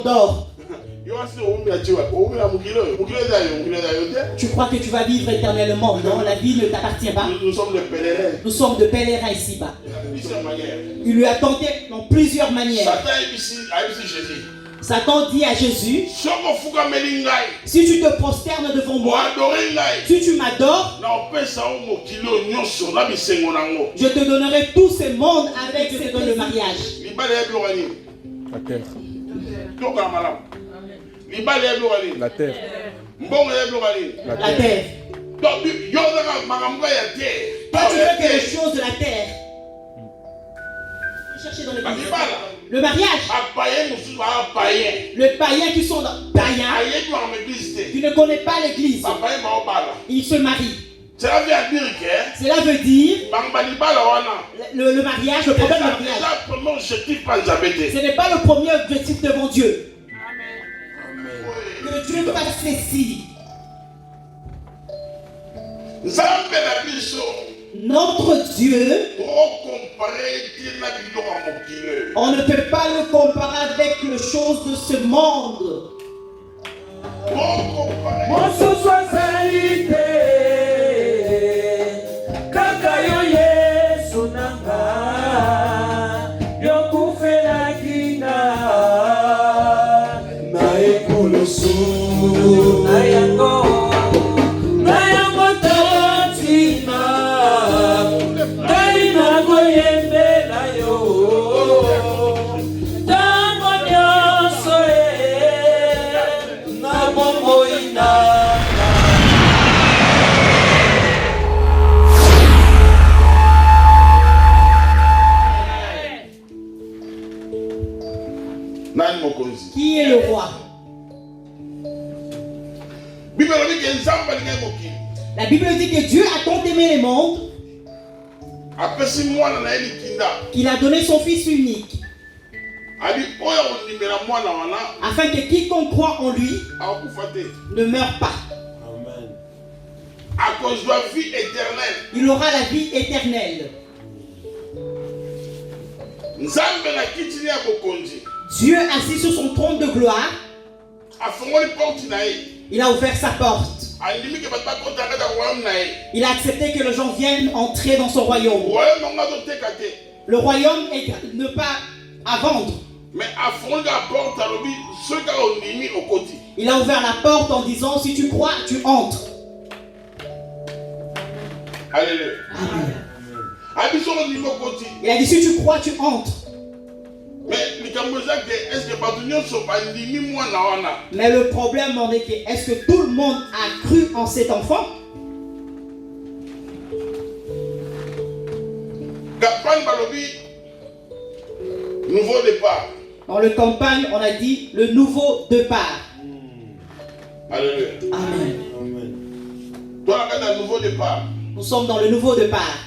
dort. Tu crois que tu vas vivre éternellement? Non, la vie ne t'appartient pas. Nous sommes des pèlerins. Nous sommes de pèlerins ici-bas. Il lui a tenté dans plusieurs manières. Satan dit à Jésus, si tu te prosternes devant moi, si tu m'adores, je te donnerai tous ces mondes avec ce don de mariage. La terre. La terre. La terre. Toi, tu veux que les choses de la terre. Cherchez dans l'église. Le mariage. Le païen qui sont païens, qui ne connaît pas l'église, il se marie. Cela veut dire le mariage, le problème du mariage. Ce n'est pas le premier objectif devant Dieu. Que Dieu fasse ceci. Notre Dieu, on ne peut pas le comparer avec les choses de ce monde. Qui est le roi? La Bible dit que Dieu a tant aimé les mondes qu'il a donné son Fils unique, afin que quiconque croit en lui ne meure pas. À cause de la vie éternelle. Il aura la vie éternelle. Dieu assis sur son trône de gloire, il a ouvert sa porte. Il a accepté que les gens viennent entrer dans son royaume. Le royaume ne pas à vendre. Il a ouvert la porte en disant, si tu crois, tu entres. Alléluia. Il a dit, si tu crois, tu entres. Mais le problème en est que, est-ce que tout le monde a cru en cet enfant? Nouveau départ. Dans le campagne, on a dit le nouveau départ. Alléluia. Amen. Toi, tu as un nouveau départ. Nous sommes dans le nouveau départ.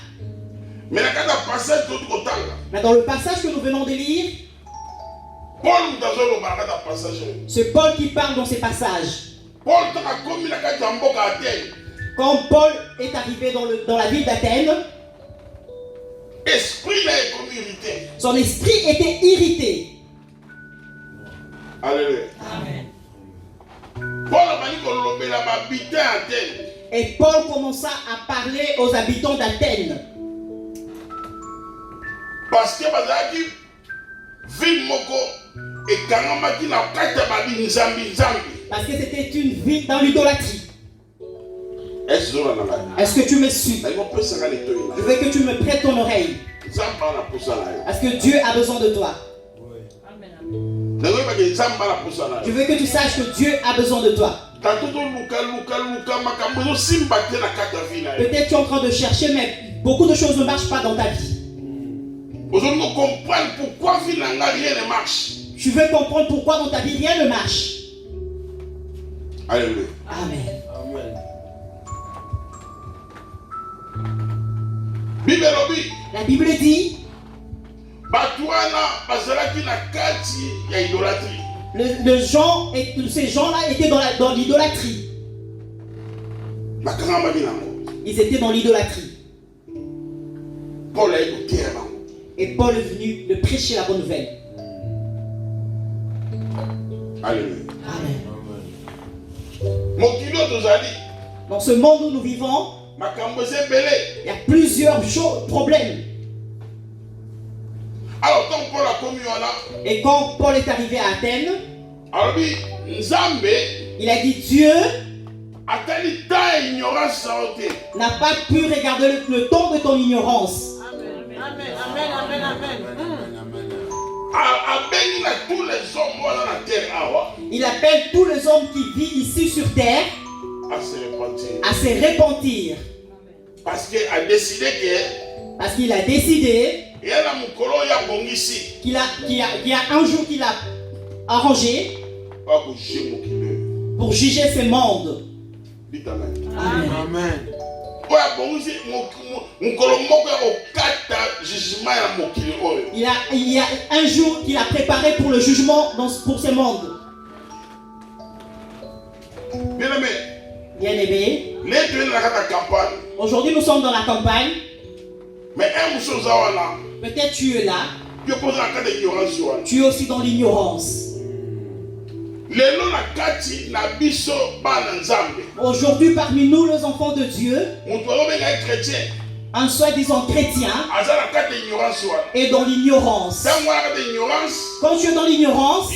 Mais dans le passage que nous venons de lire, c'est Paul qui parle dans ces passages. Quand Paul est arrivé dans la ville d'Athènes, son esprit était irrité. Alléluia. Amen. Et Paul commença à parler aux habitants d'Athènes. Parce que c'était une ville dans l'idolâtrie. Est-ce que tu me suis? Je veux que tu me prêtes ton oreille. Parce que Dieu a besoin de toi. Je veux que tu saches que Dieu a besoin de toi. Peut-être tu es en train de chercher, mais beaucoup de choses ne marchent pas dans ta vie. Tu veux comprendre pourquoi dans ta vie rien ne marche. Alléluia. Amen. La Bible dit, ces gens-là étaient dans l'idolâtrie. Ils étaient dans l'idolâtrie. Et Paul est venu de prêcher la bonne nouvelle. Alléluia. Amen. Amen. Dans ce monde où nous vivons, il y a plusieurs problèmes. Alors, quand Paul a commis là, et quand Paul est arrivé à Athènes, il a dit Dieu n'a pas pu regarder le temps de ton ignorance. Amen, amen, amen, amen. Il appelle tous les hommes qui vivent ici sur terre à se repentir. Parce qu'il a décidé qu'il y a un jour qu'il a arrangé pour juger ce monde. Amen. Amen. Il y a un jour qu'il a préparé pour le jugement pour ce monde. Bien-aimé, aujourd'hui nous sommes dans la campagne. Peut-être tu es là. Tu es aussi dans l'ignorance. Aujourd'hui, parmi nous, les enfants de Dieu, un soi-disant chrétien est dans l'ignorance. Quand tu es dans l'ignorance,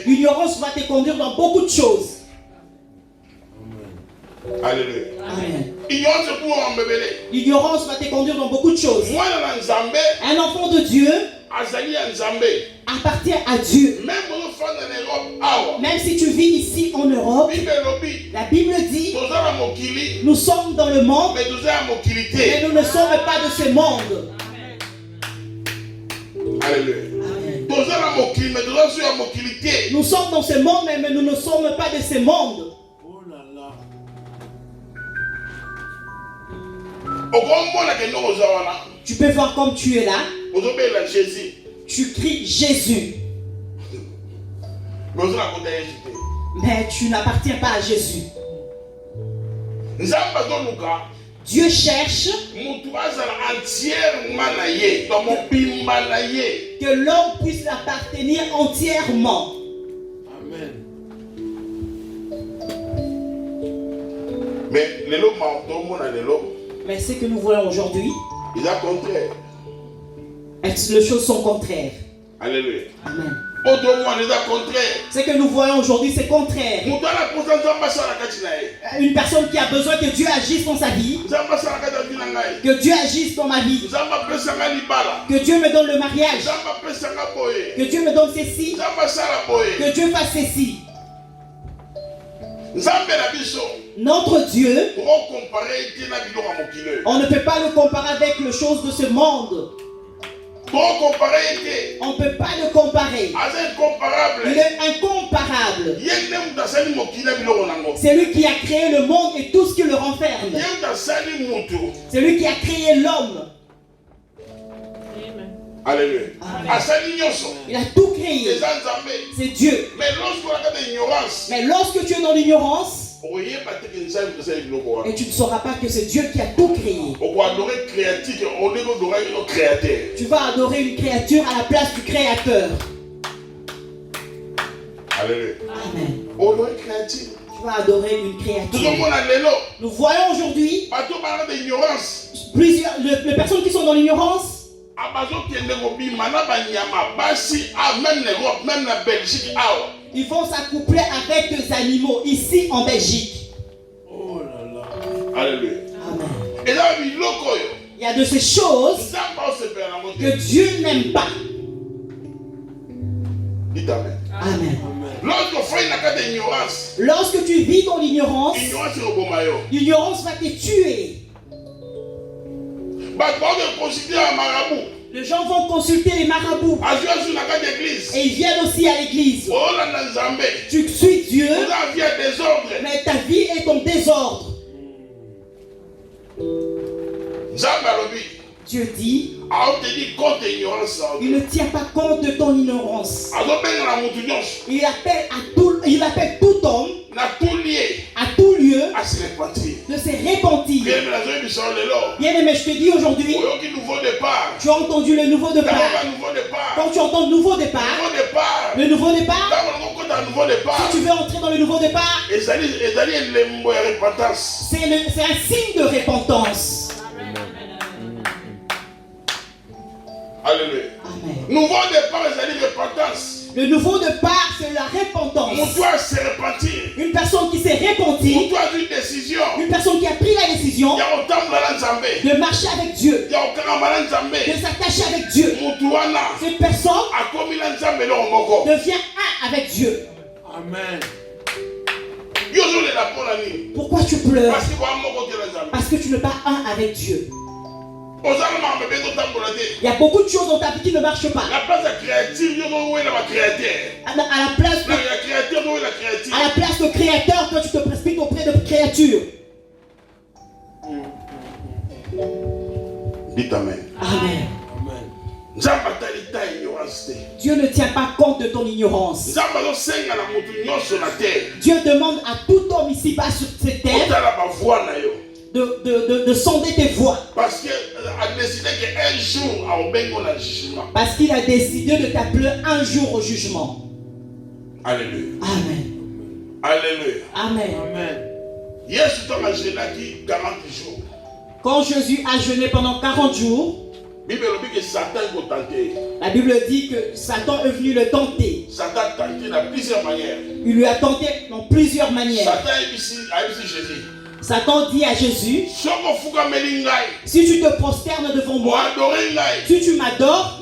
l'ignorance va te conduire dans beaucoup de choses. Alléluia. Amen. L'ignorance va te conduire dans beaucoup de choses. Un enfant de Dieu appartient à Dieu. Même si tu vis ici en Europe, la Bible dit nous sommes dans le monde, mais nous ne sommes pas de ce monde. Alléluia. Nous sommes dans ce monde, mais nous ne sommes pas de ce monde. Tu peux voir comme tu es là. Tu cries Jésus. Mais tu n'appartiens pas à Jésus. Dieu cherche que l'homme puisse l'appartenir entièrement. Amen. Mais ce que nous voyons aujourd'hui, les choses sont contraires. Alléluia. Amen. Ce que nous voyons aujourd'hui, c'est contraire. Une personne qui a besoin que Dieu agisse dans sa vie, que Dieu agisse dans ma vie, que Dieu me donne le mariage, que Dieu me donne ceci, que Dieu fasse ceci. Notre Dieu, on ne peut pas le comparer avec les choses de ce monde. On ne peut pas le comparer. Il est incomparable. C'est lui qui a créé le monde et tout ce qui le renferme. C'est lui qui a créé l'homme. Alléluia. Il a tout créé. C'est Dieu. Mais lorsque tu es dans l'ignorance, et tu ne sauras pas que c'est Dieu qui a tout créé. Tu vas adorer une créature à la place du Créateur. Alléluia. Amen. Tu vas adorer une créature. Nous voyons aujourd'hui plusieurs les personnes qui sont dans l'ignorance. Ils vont s'accoupler avec des animaux ici en Belgique. Oh là là. Alléluia. Amen. Et là, il y a de ces choses que Dieu n'aime pas. Dites Amen. Amen. Amen. Lorsque tu vis dans l'ignorance, l'ignorance va te tuer. Les gens vont consulter les marabouts. Et ils viennent aussi à l'église. Tu suis Dieu, mais ta vie est en désordre. Dieu dit, il ne tient pas compte de ton ignorance. Il appelle tout homme, à tout lieu, de se repentir. Bien-aimé, je te dis aujourd'hui, tu as entendu le nouveau départ. Quand tu entends le nouveau départ, si tu veux entrer dans le nouveau départ, c'est un signe de repentance. Alléluia. Amen. Nouveau départ, c'est repentance. Le nouveau départ, c'est la repentance. Une personne qui s'est repentie, une personne qui a pris la décision de marcher avec Dieu, de s'attacher avec Dieu. Cette personne devient un avec Dieu. Amen. Pourquoi tu pleures? Parce que tu n'es pas un avec Dieu. Il y a beaucoup de choses dans ta vie qui ne marchent pas. À la place de créateur, toi tu te précipites auprès de créature. Dites Amen. Amen. Dieu ne tient pas compte de ton ignorance. Dieu demande à tout homme ici-bas sur cette terre de sonder tes voies. Parce qu'il a décidé de t'appeler un jour au jugement. Alléluia. Amen. Alléluia. Amen. Amen. Quand Jésus a jeûné pendant 40 jours, la Bible dit que Satan est venu le tenter. Satan a tenté de plusieurs manières. Il lui a tenté dans plusieurs manières. Satan a dit Jésus. Satan dit à Jésus, si tu te prosternes devant moi, si tu m'adores,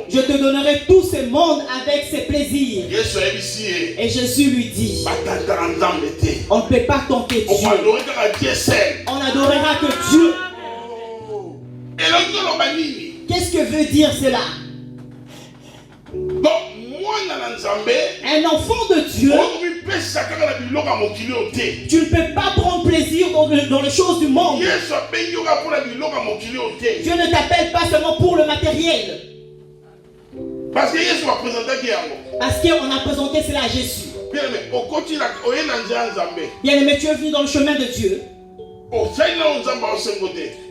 je te donnerai tous ces mondes avec ses plaisirs. Et Jésus lui dit, on ne peut pas tenter Dieu. On n'adorera que Dieu. Qu'est-ce que veut dire cela? Un enfant de Dieu, tu ne peux pas prendre plaisir dans les choses du monde. Dieu ne t'appelle pas seulement pour le matériel. Parce qu'on a présenté cela à Jésus. Bien-aimé, tu es venu dans le chemin de Dieu.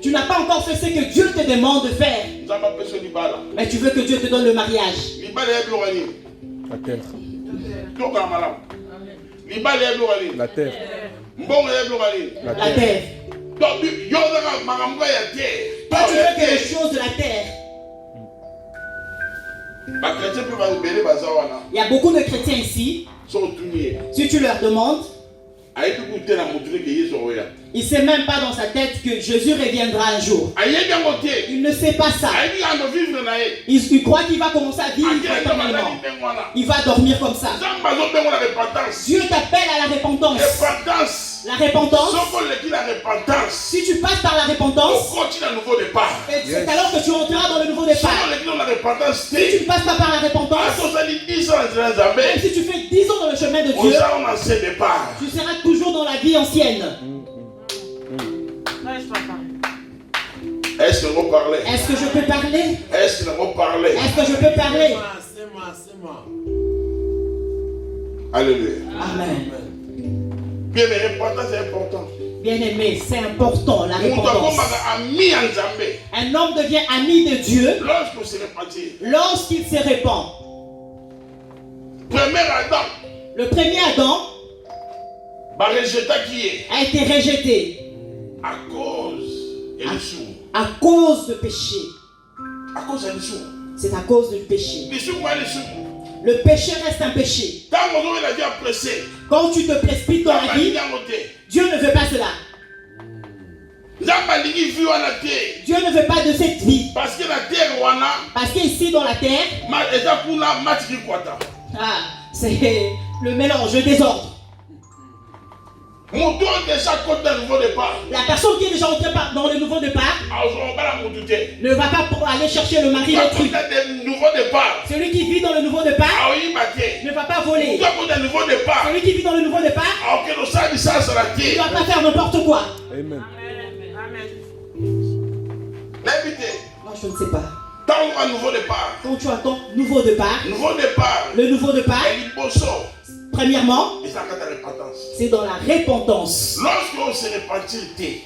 Tu n'as pas encore fait ce que Dieu te demande de faire. Mais tu veux que Dieu te donne le mariage. La terre. La terre. La terre. Toi, tu veux que les choses de la terre. Il y a beaucoup de chrétiens ici. Si tu leur demandes, il ne sait même pas dans sa tête que Jésus reviendra un jour. Il ne sait pas ça. Il croit qu'il va commencer à vivre éternellement. Il va dormir comme ça. Dieu t'appelle à la repentance. La repentance. Si tu passes par la repentance, c'est alors que tu entreras dans le nouveau départ. Si tu ne passes pas par la repentance, même si tu fais 10 ans dans le chemin de Dieu, tu seras toujours dans la vie ancienne. Est-ce que je peux parler? Est-ce que je peux parler? Est-ce que je peux parler? Est-ce que je peux parler? C'est moi. Alléluia. Amen. Bien, mais l'important, c'est important. Bien-aimé, c'est important, la repentance. Un homme devient ami de Dieu lorsqu'il se répand. Le premier Adam a été rejeté à cause de péché. C'est à cause du péché. Le péché reste un péché. Quand tu te précipites dans la vie, Dieu ne veut pas cela. Dieu ne veut pas de cette vie. Parce qu'ici dans la terre, c'est le mélange, le désordre. La personne qui est déjà entrée dans le nouveau départ ne va pas aller chercher le mari d'autrui. Celui qui vit dans le nouveau départ ne va pas voler. Celui qui vit dans le nouveau départ ne va pas faire n'importe quoi. Amen. Moi je ne sais pas. Quand tu attends nouveau départ, Nouveau départ. le nouveau départ, premièrement, C'est dans la repentance.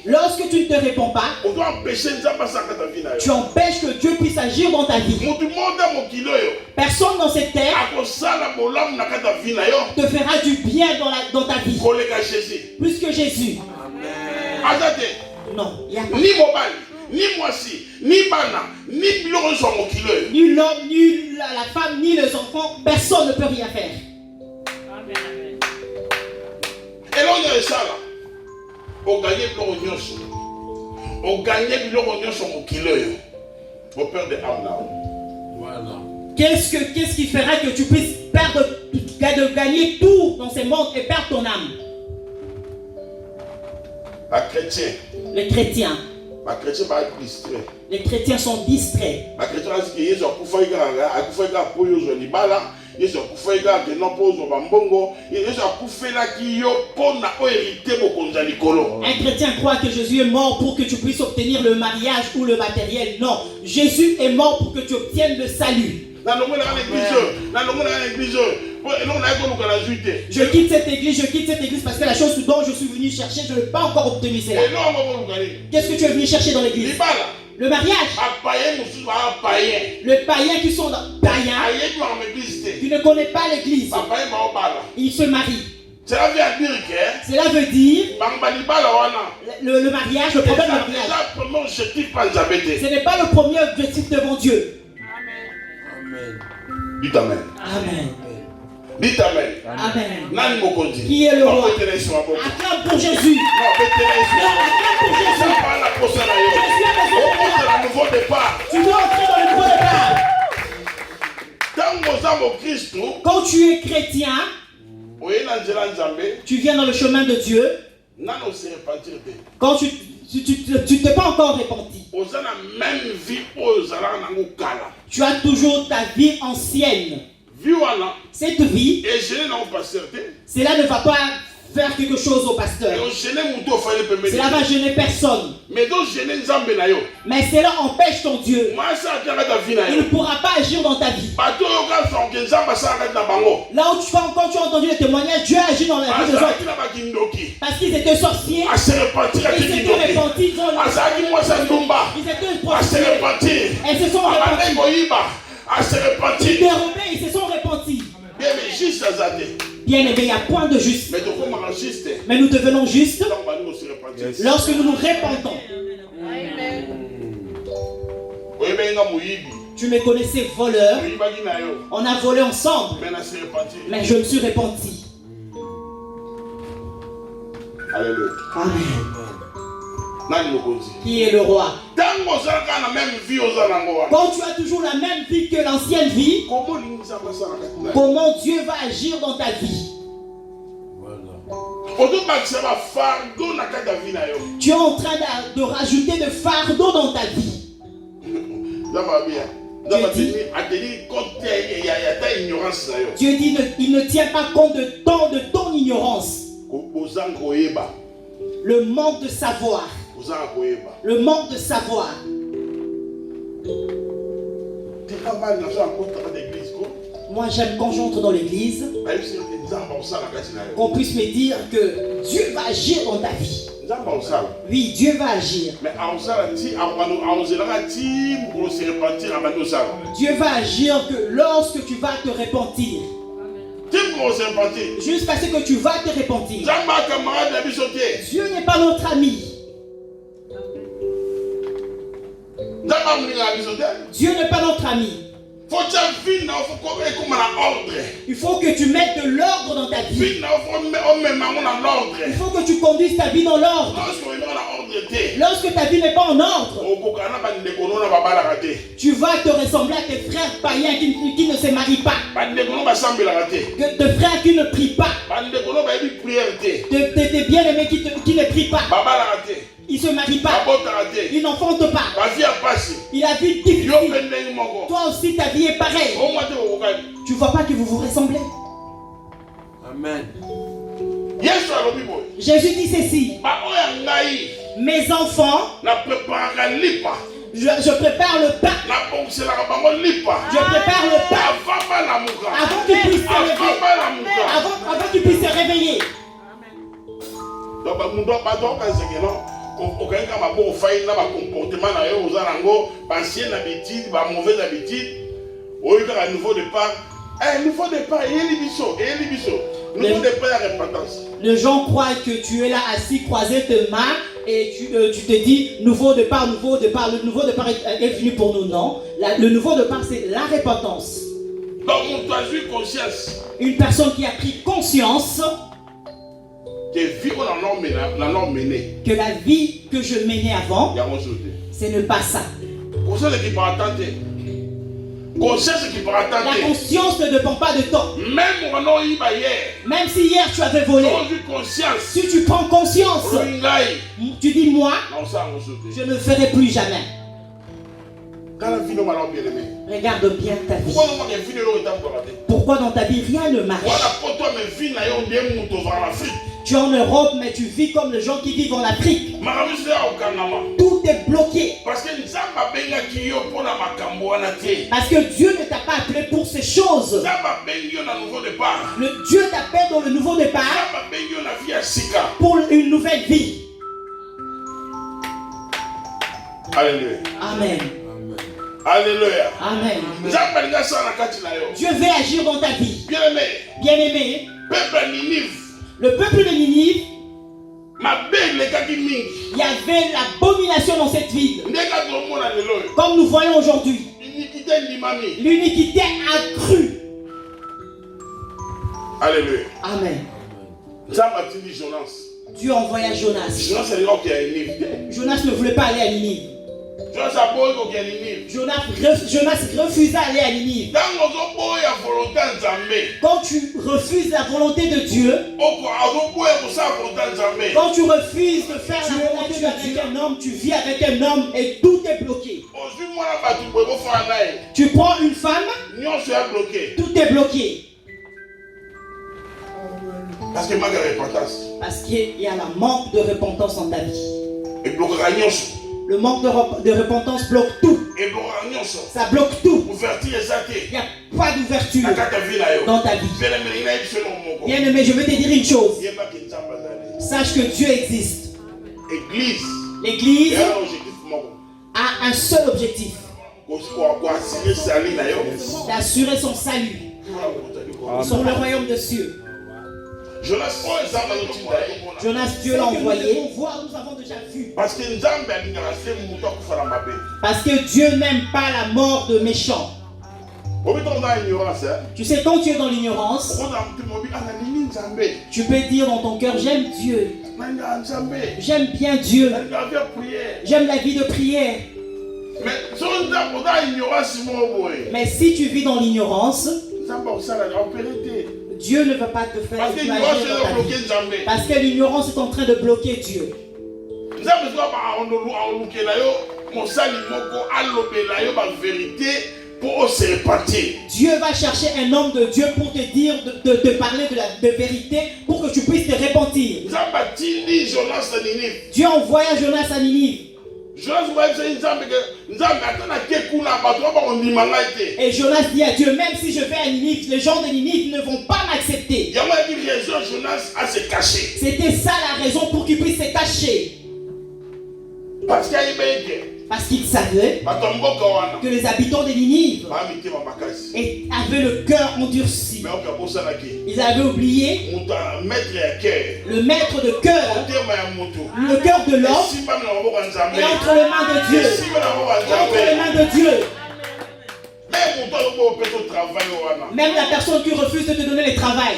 Lorsque tu ne te répands pas, tu empêches que Dieu puisse agir dans ta vie. Personne dans cette terre te fera du bien dans ta vie. Plus que Jésus. Non, il n'y a pas. Ni moisi, ni bana, ni biloko so mokilo. Ni l'homme, ni la femme, ni les enfants, personne ne peut rien faire. Amen. Et là on est ça là. On gagne biloko nyonso. On gagne biloko nyonso mokilo yo. Au père de âme là. Voilà. Qu'est-ce qui fera que tu puisses gagner tout dans ce monde et perdre ton âme? Les chrétiens. Les chrétiens sont distraits. Un chrétien croit que Jésus est mort pour que tu puisses obtenir le mariage ou le matériel. Non, Jésus est mort pour que tu obtiennes le salut. Je quitte cette église parce que la chose dont je suis venu chercher, je n'ai pas encore obtenu cela. Qu'est-ce que tu es venu chercher dans l'église? Le mariage. Les païens qui sont païens, qui ne connaissent pas l'église, ils se marient. Cela veut dire le mariage, le problème du mariage. Ce n'est pas le premier objectif devant Dieu. Amen. Dites Amen. Amen. Dites Amen. Amen. Qui est le roi? Acclame pour Jésus. Acclame pour Jésus. Tu dois entrer dans le nouveau départ. Quand tu es chrétien, tu viens dans le chemin de Dieu. Quand tu t'es pas encore repenti. Tu as toujours ta vie ancienne. Cette vie, cela ne va pas faire quelque chose au pasteur. Cela va gêner personne. Mais cela empêche ton Dieu. Il ne pourra pas agir dans ta vie. Là où quand tu as entendu les témoignages, Dieu a agi dans la vie des autres. Parce qu'ils étaient sorciers. Ils s'étaient repentis. Ils étaient prostitués. Elles se sont repentis. Dérobés, ils se sont repentis. Bien aimé, il n'y a point de juste. Mais nous devenons justes lorsque nous nous repentons. Tu me connaissais voleur. On a volé ensemble. Mais je me suis repenti. Alléluia. Amen. Qui est le roi? Quand tu as toujours la même vie que l'ancienne vie, comment Dieu va agir dans ta vie? Tu es en train de rajouter de fardeau dans ta vie. Dieu dit il ne tient pas compte de ton ignorance. Le manque de savoir. Le manque de savoir. Moi j'aime quand j'entre dans l'église qu'on puisse me dire que Dieu va agir dans ta vie. Oui, Dieu va agir. Dieu va agir que lorsque tu vas te repentir. Jusqu'à ce que tu vas te repentir. Dieu n'est pas notre ami. Dieu n'est pas notre ami. Il faut que tu mettes de l'ordre dans ta vie. Il faut que tu conduises ta vie dans l'ordre. Lorsque ta vie n'est pas en ordre, tu vas te ressembler à tes frères païens qui ne se marient pas. Tes frères qui ne prient pas. Tes bien-aimés qui ne prient pas. Il ne se marie pas. Il n'enfante pas. Il a vie difficile. Toi aussi, ta vie est pareille. Tu ne vois pas que vous vous ressemblez. Amen. Jésus dit ceci. Mes enfants, je prépare le pain. Je prépare le pain avant qu'ils puissent se réveiller. Avant qu'ils puissent se réveiller. mauvaise habitude. Un nouveau départ. Nouveau départ, nouveau départ à repentance. Les gens croient que tu es là assis, croisé tes mains et tu te dis nouveau départ, nouveau départ. Le nouveau départ est venu pour nous, non? Le nouveau départ, c'est la repentance. Donc, on doit avoir conscience. Une personne qui a pris conscience que la vie que je menais avant, ce n'est pas ça. La conscience ne dépend pas de temps. Même si hier tu avais volé, si tu prends conscience, tu dis moi, je ne le ferai plus jamais. Regarde bien ta vie. Pourquoi dans ta vie rien ne marche? Tu es en Europe, mais tu vis comme les gens qui vivent en Afrique. Tout est bloqué. Parce que Dieu ne t'a pas appelé pour ces choses. Dieu t'appelle dans le nouveau départ pour une nouvelle vie. Alléluia. Amen. Alléluia. Amen. Dieu veut agir dans ta vie. Bien-aimé. Le peuple de Ninive, il y avait l'abomination dans cette ville. Comme nous voyons aujourd'hui, l'iniquité accrue. Alléluia. Amen. Jonas. Dieu envoya Jonas. Jonas ne voulait pas aller à Ninive. Jonas refusa d'aller à Ninive. Quand tu refuses la volonté de Dieu, quand tu refuses de faire la volonté avec un homme, tu vis avec un homme et tout est bloqué. Tu prends une femme, tout est bloqué. Parce qu'il y a un manque de repentance dans ta vie. Le manque de repentance bloque tout. Ça bloque tout. Il n'y a pas d'ouverture dans ta vie. Bien-aimé, je veux te dire une chose. Sache que Dieu existe. L'Église a un seul objectif. D'assurer son salut. Sur le royaume de cieux. Jonas, Dieu l'a envoyé. Nous avons déjà vu. Parce que Dieu n'aime pas la mort de méchants. Tu sais, quand tu es dans l'ignorance, tu peux dire dans ton cœur, j'aime Dieu. J'aime bien Dieu. J'aime la vie de prière. Mais si tu vis dans l'ignorance, Dieu ne va pas te faire imaginer dans ta vie. Parce que l'ignorance est en train de bloquer Dieu. Dieu va chercher un homme de Dieu pour te dire, de te parler de vérité pour que tu puisses te repentir. Dieu envoya Jonas à Ninive. Et Jonas dit à Dieu, même si je vais à Ninive, les gens de Ninive ne vont pas m'accepter. C'était ça la raison pour qu'il puisse se cacher. Parce qu'il savait que les habitants de Ninive avaient le cœur endurci. Ils avaient oublié le maître de cœur, le cœur de l'homme, et entre les mains de Dieu. Entre les mains de Dieu. Même la personne qui refuse de te donner le travail,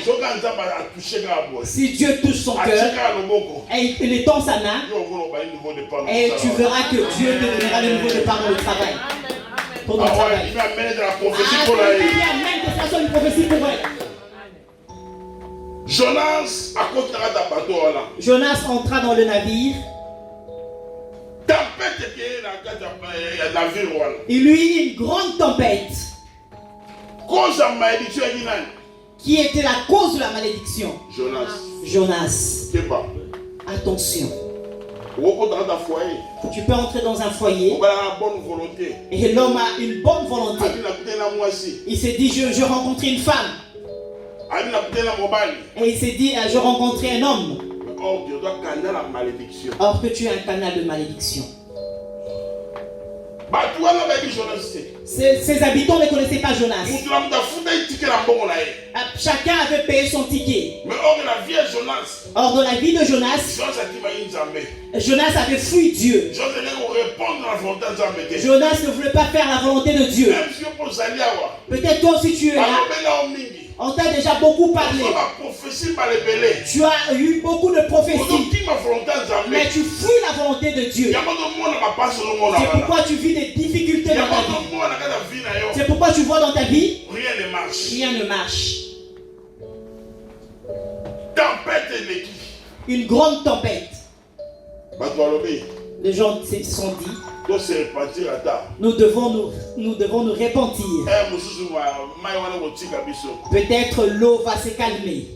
si Dieu touche son cœur et il étend sa main, et tu verras que Dieu te donnera le nouveau départ dans le travail. Pour ton travail. Amen, que ça soit une prophétie pour elle. Jonas entra dans le navire. Il lui eut une grande tempête. Qui était la cause de la malédiction? Jonas. Attention. Tu peux entrer dans un foyer et l'homme a une bonne volonté. Il s'est dit, je rencontrais une femme. Et il s'est dit, je rencontrais un homme. Or que tu es un canal de malédiction. Ces habitants ne connaissaient pas Jonas. Chacun avait payé son ticket. Or, dans la vie de Jonas, Jonas avait fui Dieu. Jonas ne voulait pas faire la volonté de Dieu. Peut-être toi aussi tu es là. On t'a déjà beaucoup parlé. Tu as eu beaucoup de prophéties. Mais tu fuis la volonté de Dieu. C'est pourquoi tu vis des difficultés dans ta vie. C'est pourquoi tu vois dans ta vie, rien ne marche. Une grande tempête. Les gens se sont dit, nous devons nous repentir. Peut-être l'eau va se calmer.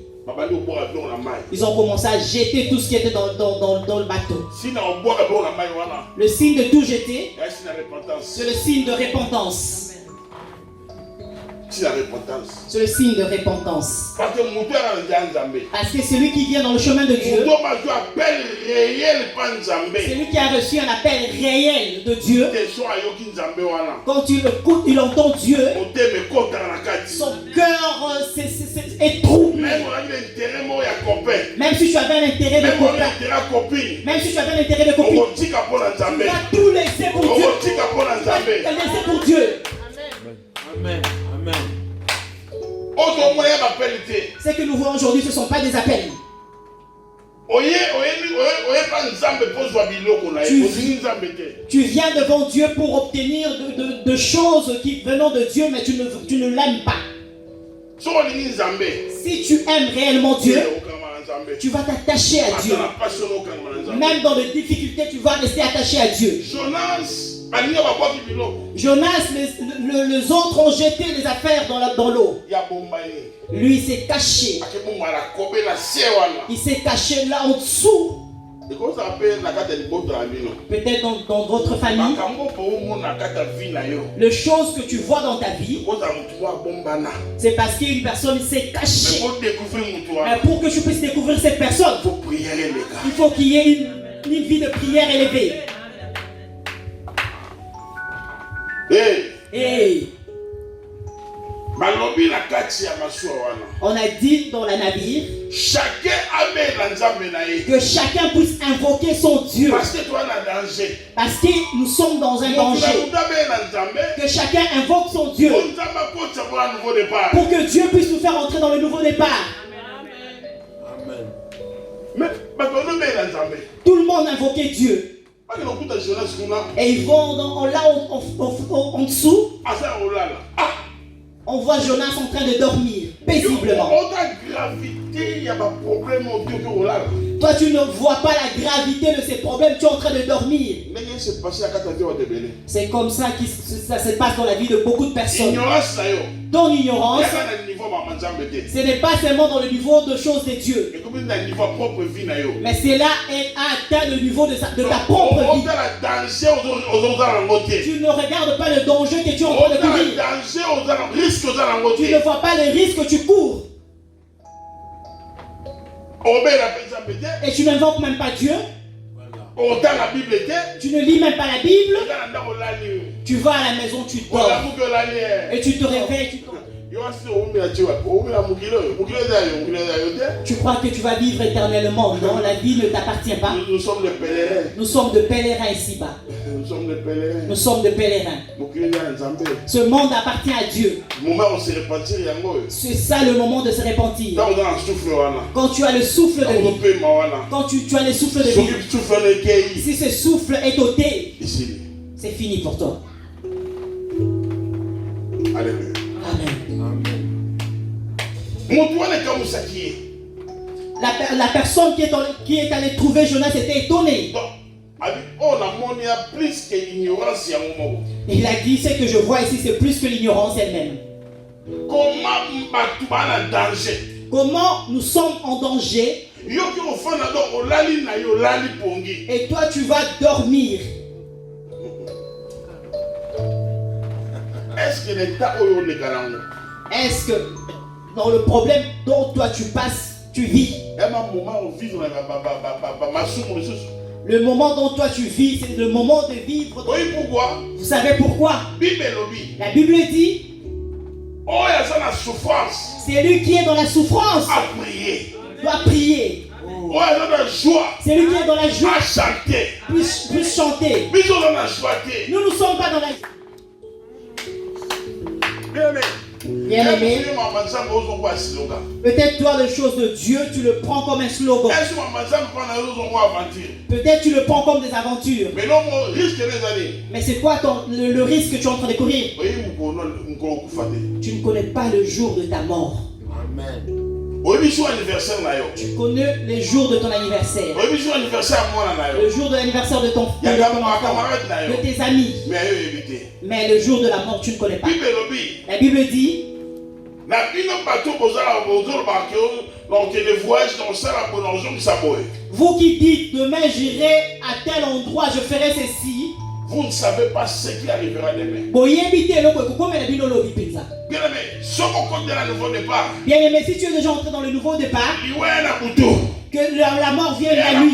Ils ont commencé à jeter tout ce qui était dans le bateau. Le signe de tout jeter, c'est le signe de repentance. C'est le signe de repentance. Parce que celui qui vient dans le chemin de Dieu, celui qui a reçu un appel réel de Dieu, quand il entend Dieu, son cœur est troublé. Même si tu avais un intérêt de copain, même si tu avais un intérêt de copine, tu vas tout laisser pour Dieu. Tu vas tout laisser pour Dieu. Amen. Amen. Ce que nous voyons aujourd'hui, ce ne sont pas des appels. Tu viens devant Dieu pour obtenir de choses qui venant de Dieu, mais tu ne l'aimes pas. Si tu aimes réellement Dieu, tu vas t'attacher à Dieu. Même dans les difficultés, tu vas rester attaché à Dieu. Jonas, les autres ont jeté les affaires dans l'eau. Lui, il s'est caché. Il s'est caché là en dessous. Peut-être dans votre famille, les choses que tu vois dans ta vie, c'est parce qu'une personne s'est cachée. Mais pour que tu puisses découvrir cette personne, il faut qu'il y ait une vie de prière élevée. Hey. On a dit dans la navire que chacun puisse invoquer son Dieu. Parce que nous sommes dans un danger. Que chacun invoque son Dieu. Pour que Dieu puisse nous faire entrer dans le nouveau départ. Amen. Tout le monde invoquait Dieu. Et ils vont là en dessous. On voit Jonas en train de dormir paisiblement. Toi, tu ne vois pas la gravité de ces problèmes, tu es en train de dormir. C'est comme ça que ça se passe dans la vie de beaucoup de personnes. Ton ignorance, ce n'est pas seulement dans le niveau de choses de Dieu, mais c'est là a atteint le niveau de ta propre vie. Tu ne regardes pas le danger que tu es en train de courir. Tu ne vois pas les risques que tu cours. Et tu n'invoques même pas Dieu. Tu ne lis même pas la Bible. Tu vas à la maison, tu dors. Et tu te réveilles. Tu crois que tu vas vivre éternellement. Non, la vie ne t'appartient pas. Nous sommes des pèlerins. Nous sommes de pèlerins ici-bas. Nous sommes des pèlerins. Nous sommes des pèlerins. Ce monde appartient à Dieu. C'est ça le moment de se repentir. Quand tu as le souffle de vie. Quand tu as le souffle de vie. Si ce souffle est ôté, c'est fini pour toi. Alléluia. Amen. La personne qui est allée trouver Jonas était étonnée. Il a dit, ce que je vois ici, c'est plus que l'ignorance elle-même. Comment nous sommes en danger et toi tu vas dormir. Est-ce que dans le problème dont toi tu passes, tu vis. Le moment dont toi tu vis, c'est le moment de vivre. Oui, pourquoi? Vous savez pourquoi? La Bible dit, c'est lui qui est dans la souffrance doit prier. C'est lui qui est dans la joie puisse chanter. Nous ne sommes pas dans la joie. Bien-aimé, peut-être toi, les choses de Dieu, tu le prends comme un slogan. Peut-être tu le prends comme des aventures. Mais c'est quoi le risque que tu es en train de courir? Tu ne connais pas le jour de ta mort. Amen. Tu connais les jours de ton anniversaire. Le jour de l'anniversaire de ton enfant, de tes amis. Mais le jour de la mort, tu ne connais pas. La Bible dit, vous qui dites demain j'irai à tel endroit, je ferai ceci. Vous ne savez pas ce qui arrivera demain. Bien-aimé, si tu es déjà entré dans le nouveau départ, que la mort vienne à lui.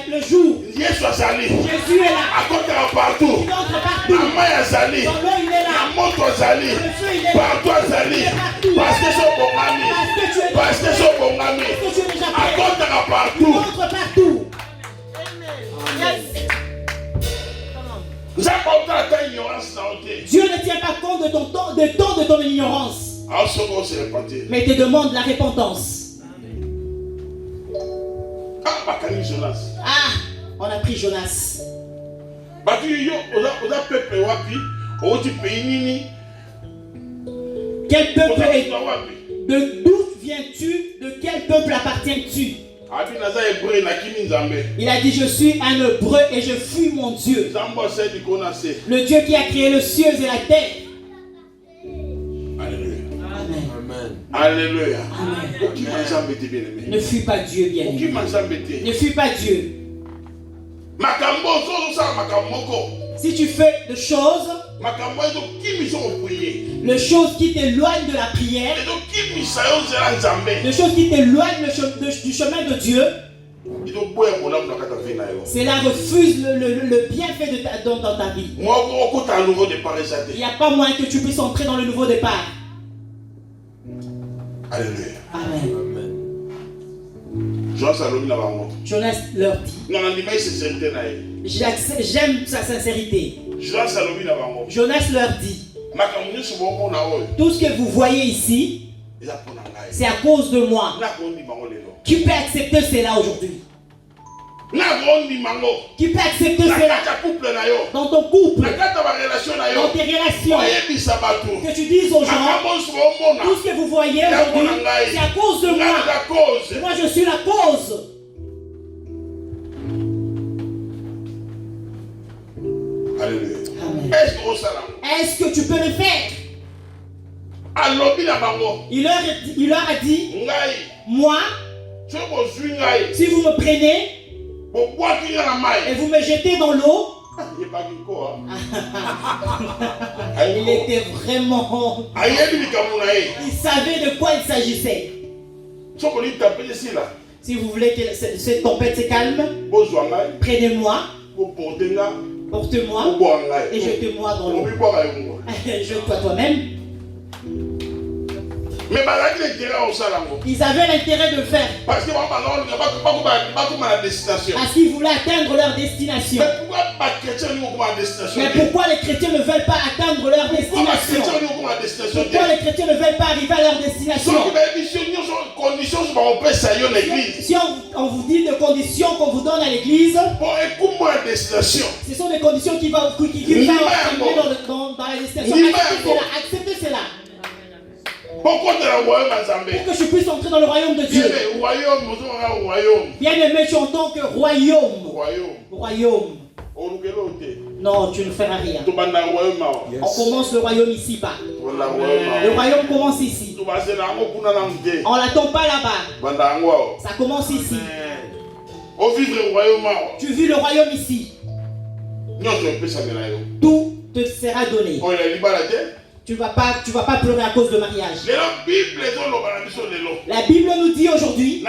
Le jour, Jésus est là. Il entre partout. Dans l'eau, il est là. Le feu, il est là. Parce que tu es déjà prêt. Il entre partout. Dieu ne tient pas compte de ton ignorance. Mais te demande la repentance. Ah, on a pris Jonas. Quel peuple est... D'où viens-tu? De quel peuple appartiens-tu? Il a dit, je suis un hébreu et je fuis mon Dieu. Le Dieu qui a créé le ciel et la terre. Amen. Alléluia. Amen. Ne fuis pas Dieu, bien-aimé. Ne fuis pas Dieu. Si tu fais des choses, les choses qui t'éloignent de la prière, les choses qui t'éloignent du chemin de Dieu, cela refuse le bienfait dans ta vie. Il n'y a pas moyen que tu puisses entrer dans le nouveau départ. Alléluia. Amen. Jonas leur dit. J'aime sa sincérité. Jonas leur dit, tout ce que vous voyez ici, c'est à cause de moi. Qui peut accepter cela aujourd'hui? Qui peut accepter cela dans ton couple, dans tes relations? Que tu dises aux gens, tout ce que vous voyez aujourd'hui, c'est à cause de moi. Moi, je suis la cause. Alléluia. Amen. Est-ce que tu peux le faire? Il leur a dit, moi, si vous me prenez et vous me jetez dans l'eau, il était vraiment... Il savait de quoi il s'agissait. Si vous voulez que cette tempête se calme, prenez-moi, porte-moi et jetez-moi dans l'eau. Jette-toi toi-même. Ils avaient l'intérêt de le faire. Parce qu'ils voulaient atteindre leur destination. Mais pourquoi les chrétiens ne veulent pas atteindre leur destination? Pourquoi les chrétiens ne veulent pas arriver à leur destination? Si on vous dit des conditions qu'on vous donne à l'église, ce sont des conditions qui vont amener dans la destination. Acceptez cela. Pour que je puisse entrer dans le royaume de Dieu. Bien aimé, tu entends que royaume. Royaume. Non, tu ne feras rien. On commence le royaume ici-bas. Le royaume commence ici. On l'attend pas là-bas. Ça commence ici. Tu vis le royaume ici. Tout te sera donné. Tu vas pas pleurer à cause de mariage. La Bible nous dit aujourd'hui,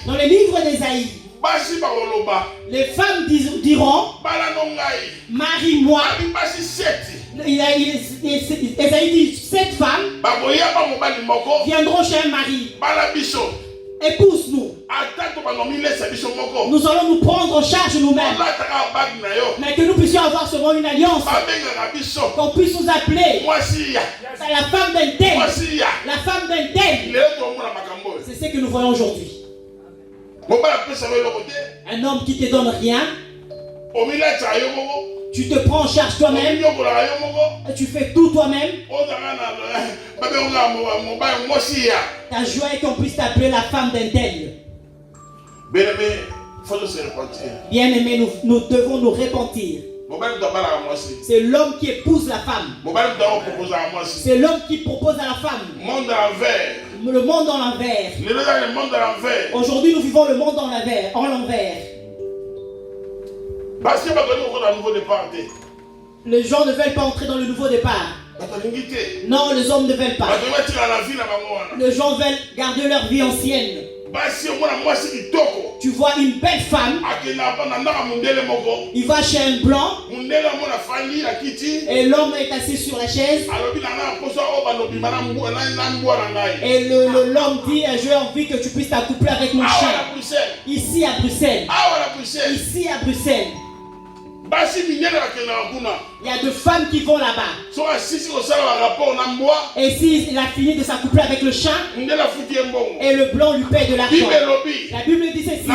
dans le livre d'Ésaïe, les femmes diront, marie-moi. Ésaïe dit, 7 femmes viendront chez un mari. Épouse-nous. Nous allons nous prendre en charge nous-mêmes. Mais que nous puissions avoir seulement une alliance. Qu'on puisse nous appeler la femme d'un tel. La femme d'un tel. C'est ce que nous voyons aujourd'hui. Un homme qui te donne rien. Tu te prends en charge toi-même. Tu fais tout toi-même. Ta joie est qu'on puisse t'appeler la femme d'un tel. Bien-aimé, nous devons nous repentir. C'est l'homme qui épouse la femme. C'est l'homme qui propose à la femme. Le monde en l'envers. Aujourd'hui, nous vivons le monde en l'envers. Les gens ne veulent pas entrer dans le nouveau départ. Non, les hommes ne veulent pas. Les gens veulent garder leur vie ancienne. Tu vois une belle femme, il va chez un blanc et l'homme est assis sur la chaise et l'homme dit, j'ai envie que tu puisses t'accoupler avec mon chien. Ici à Bruxelles. Ici à Bruxelles. Il y a deux femmes qui vont là-bas. Et s'il a fini de s'accoupler avec le chien, et le blanc lui paie de l'argent. La Bible dit ceci.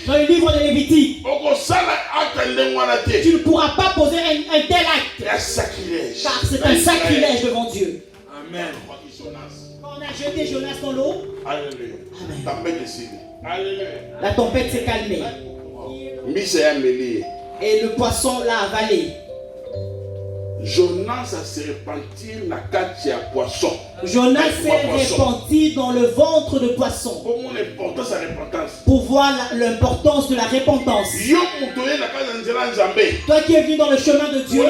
Dans le livre de Lévitique, tu ne pourras pas poser un tel acte. Car c'est un sacrilège devant Dieu. Amen. Quand on a jeté Jonas dans l'eau, la tempête s'est calmée. Et le poisson l'a avalé. Jonas s'est repenti dans la carte à poisson. Jonas s'est repenti dans le ventre de poisson. Pour voir l'importance de la repentance. Toi qui es venu dans le chemin de Dieu,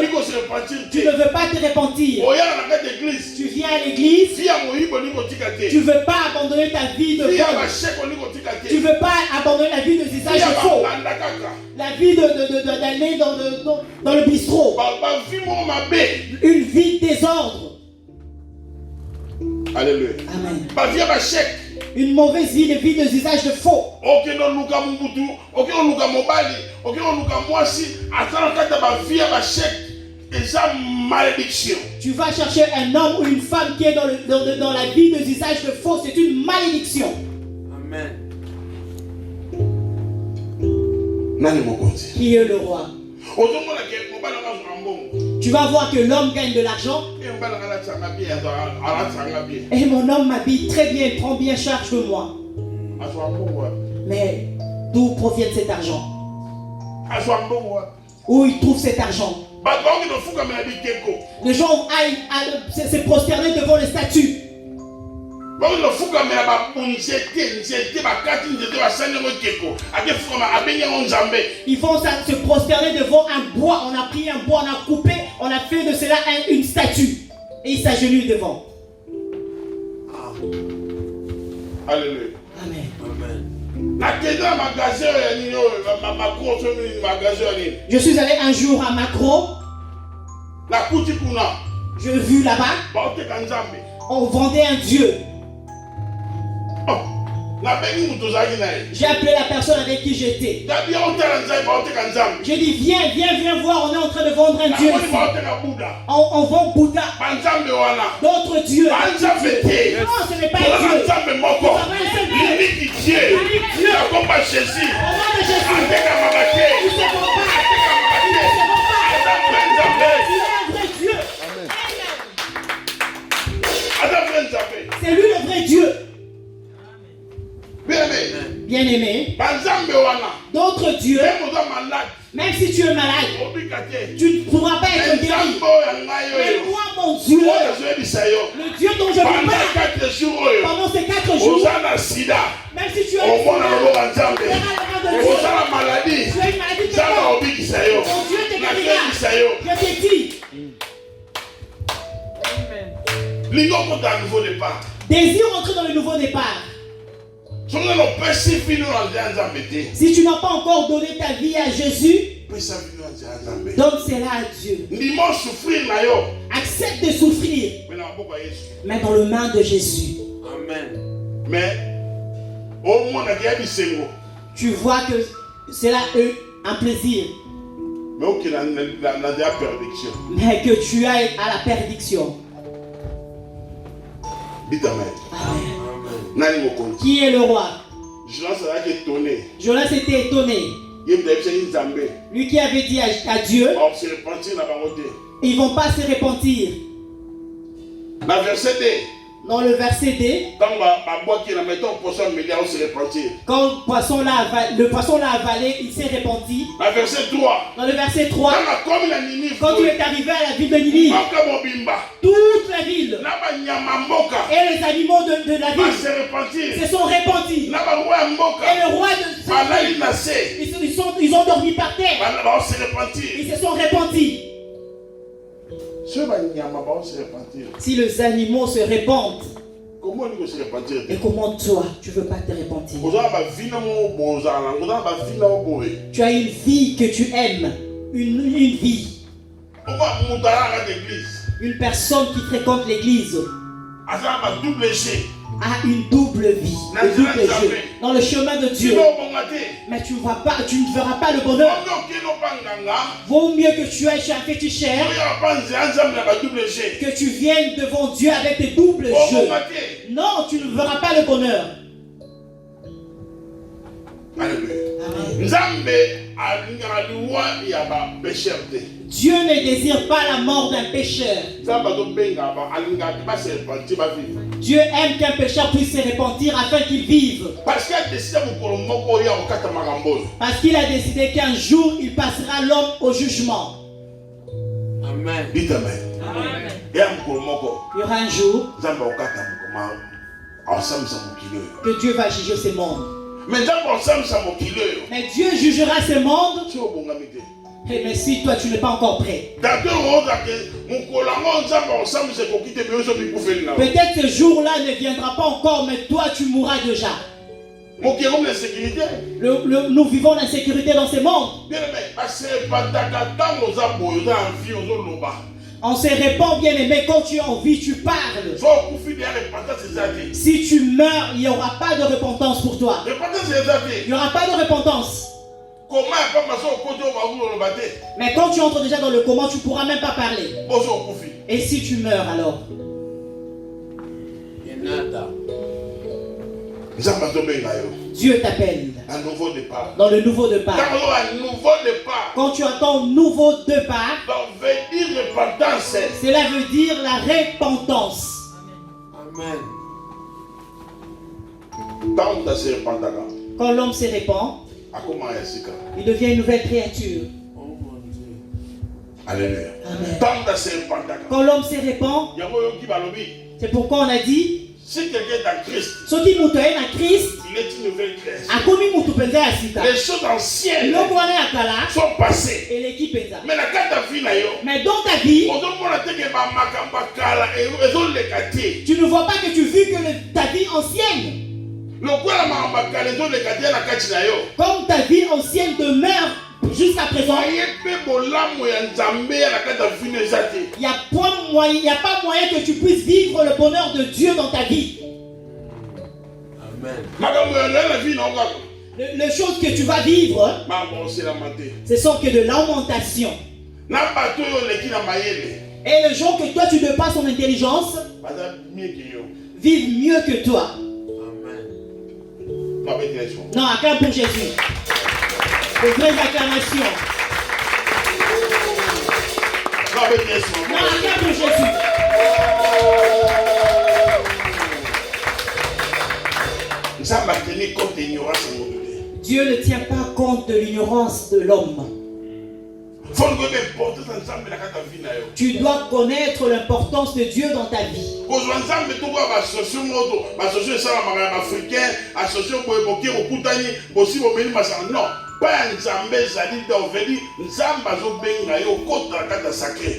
tu ne veux pas te repentir. Tu viens à l'église. Tu ne veux pas abandonner ta vie de vol. Tu ne veux pas abandonner la vie de usage faux. La vie d'aller dans le bistrot. Une vie de désordre. Alléluia. Amen. Une mauvaise vie, une vie de usage de faux. Tu vas chercher un homme ou une femme qui est dans la vie de usage de faux, c'est une malédiction. Amen. Qui est le roi? Tu vas voir que l'homme gagne de l'argent. Et mon homme m'habille très bien, il prend bien charge de moi. Mais d'où provient cet argent? Où il trouve cet argent? Les gens aillent se prosterner devant les statues. Ils vont se prosterner devant un bois. On a pris un bois, on a coupé, on a fait de cela une statue. Et ils s'agenouillent devant. Alléluia. Amen. Amen. Je suis allé un jour à Macro. Je l'ai vu là-bas. On vendait un Dieu. J'ai appelé la personne avec qui j'étais. J'ai dit viens voir, on est en train de vendre un Dieu ici. On vend Bouddha. D'autres dieux. Non, ce n'est pas un Dieu. Dieu. C'est lui le vrai Dieu. Bien-aimé, d'autres dieux, même si tu es malade, tu ne pourras pas être guéri. Mais moi, mon Dieu, le Dieu dont je vous parle, pendant ces 4 jours, même si tu as une maladie, tu as une maladie de mon Dieu te guérira. Je te dis, Désire entrer dans le nouveau départ. Si tu n'as pas encore donné ta vie à Jésus, donne cela à Dieu. Accepte de souffrir, mais dans le main de Jésus. Amen. Mais au moins, tu vois que cela est un plaisir, mais que tu as à la perdition. Amen. Qui est le roi? Jonas était étonné. Lui qui avait dit à Dieu, ils ne vont pas se repentir. Dans le verset D, quand le poisson l'a avalé, il s'est repenti. Dans le verset 3, quand il est arrivé à la ville de Ninive, toute la ville et les animaux de la ville se sont repentis. Et le roi de ils ont dormi par terre. Ils se sont repentis. Si les animaux se répandent, et comment toi, tu ne veux pas te repentir? Tu as une vie que tu aimes, une vie. Une personne qui fréquente l'église a une double vie, un double jeu dans le chemin de Dieu. Mais tu ne verras pas le bonheur. Vaut mieux que tu ailles chez un féticheur, que tu viennes devant Dieu avec tes doubles jeux. Non, tu ne verras pas le bonheur. Dieu ne désire pas la mort d'un pécheur. Dieu aime qu'un pécheur puisse se repentir afin qu'il vive. Parce qu'il a décidé qu'un jour il passera l'homme au jugement. Amen. Dites amen. Amen. Il y aura un jour que Dieu va juger ce monde. Mais Dieu jugera ce monde. Mais si toi tu n'es pas encore prêt, peut-être ce jour-là ne viendra pas encore, mais toi tu mourras déjà. Nous vivons l'insécurité dans ce monde. On se répand, bien aimé, quand tu as envie, tu parles. Si tu meurs, il n'y aura pas de repentance pour toi. Il n'y aura pas de repentance. Mais quand tu entres déjà dans le coma, tu ne pourras même pas parler. Et si tu meurs alors? Dieu t'appelle dans le nouveau départ. Quand tu entends nouveau départ, cela veut dire la repentance. Amen. Quand l'homme se répand, il devient une nouvelle créature. Oh mon Dieu. Alléluia. Amen. Quand l'homme se répand, c'est pourquoi on a dit, si quelqu'un est en Christ, il est une nouvelle création. Les choses anciennes sont passées. Mais dans ta vie, tu ne vois pas que tu vis que ta vie ancienne. Comme ta vie ancienne demeure jusqu'à présent, il n'y a pas moyen que tu puisses vivre le bonheur de Dieu dans ta vie. Amen. Les choses que tu vas vivre, ce sont que de lamentation. Et les gens que toi tu dépasses en intelligence vivent mieux que toi. Non, acclame pour Jésus. De vraies acclamations. Non, acclame pour Jésus. Dieu ne tient pas compte de l'ignorance de l'homme. Tu dois connaître l'importance de Dieu dans ta vie.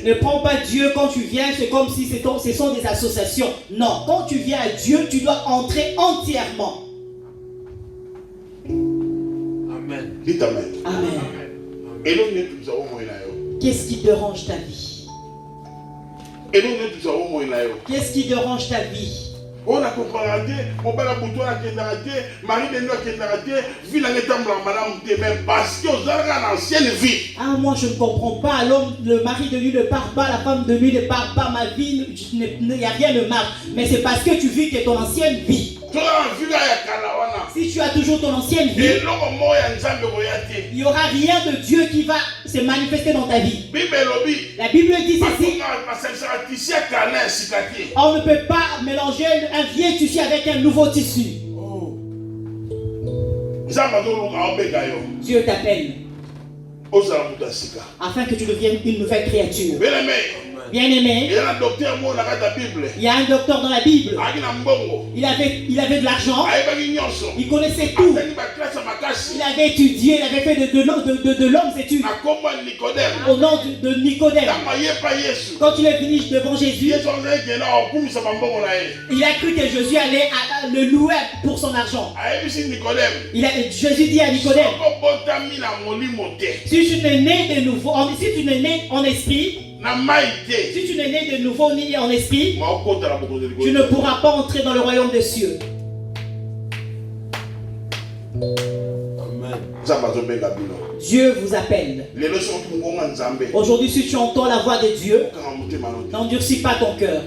Ne prends pas Dieu quand tu viens, c'est comme si ce sont des associations. Non, quand tu viens à Dieu, tu dois entrer entièrement. Amen. Dites Amen. Amen. Et Qu'est-ce qui dérange ta vie? Qu'est-ce qui dérange ta vie? On a compris, on va la bouton à Kendarate, Marie de Noël Kendarate, vie la nette madame de même parce que vous avez une ancienne vie. Ah, moi je ne comprends pas. L'homme, le mari de lui ne part pas, la femme de lui ne part pas. Ma vie, il n'y a rien de mal. Mais c'est parce que tu vis que ton ancienne vie. Si tu as toujours ton ancienne vie, il n'y aura rien de Dieu qui va se manifester dans ta vie. La Bible dit ceci. On ne peut pas mélanger un vieil tissu avec un nouveau tissu. Dieu t'appelle afin que tu deviennes une nouvelle créature. Bien-aimé, il y a un docteur dans la Bible. Il avait de l'argent. Il connaissait tout. Il avait étudié, il avait fait de longues études. Au nom de Nicodème. Quand il est venu devant Jésus, il a cru que Jésus allait le louer pour son argent. Jésus dit à Nicodème, si tu n'es né de nouveau, si tu n'es né en esprit, si tu n'es né de nouveau ni en esprit, tu ne pourras pas entrer dans le royaume des cieux. Dieu vous appelle. Aujourd'hui, si tu entends la voix de Dieu, n'endurcis pas ton cœur.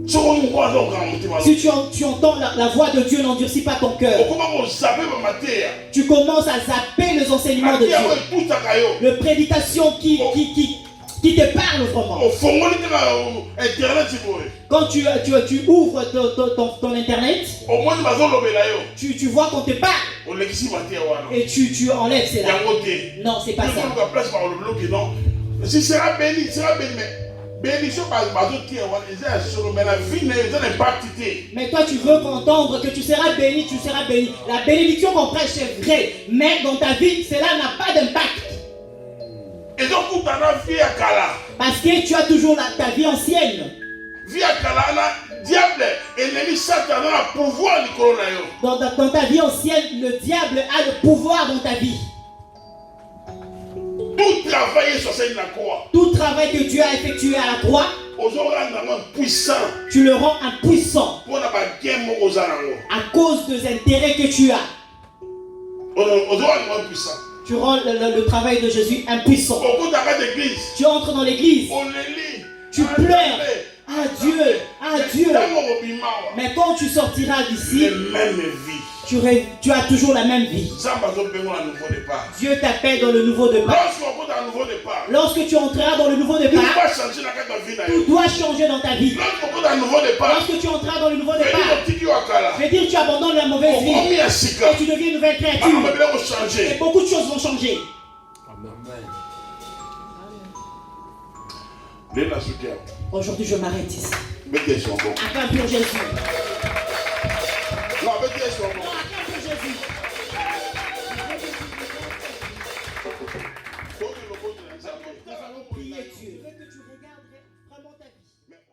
Si tu entends la voix de Dieu, n'endurcis pas ton cœur. Tu commences à zapper les enseignements de Dieu. Le prédication qui te parle vraiment. Quand tu ouvres ton internet, tu vois qu'on te parle. Et tu enlèves cela. Non, c'est pas ça. Si sera béni, bénédiction mais toi tu veux entendre que tu seras béni, tu seras béni. La bénédiction qu'on prêche c'est vrai, mais dans ta vie cela n'a pas d'impact. Parce que tu as toujours ta vie ancienne. Dans ta vie ancienne, le diable a le pouvoir dans ta vie. Tout travail que Dieu a effectué à la croix, tu le rends impuissant à cause des intérêts que tu as. Tu rends le travail de Jésus impuissant. Tu entres dans l'église, tu pleures. Ah Dieu. Mais quand tu sortiras d'ici, tu as toujours la même vie. Dieu t'appelle dans le nouveau départ. Lorsque tu entreras dans le nouveau départ, tout doit changer dans ta vie. Lorsque tu entreras dans le nouveau départ, je veux dire tu abandonnes la mauvaise vie et tu deviens une nouvelle créature. Et beaucoup de choses vont changer. Aujourd'hui, je m'arrête ici. Acclame pour Jésus. Non, acclame pour Jésus. Nous allons prier Dieu. Que tu regardes vraiment ta vie.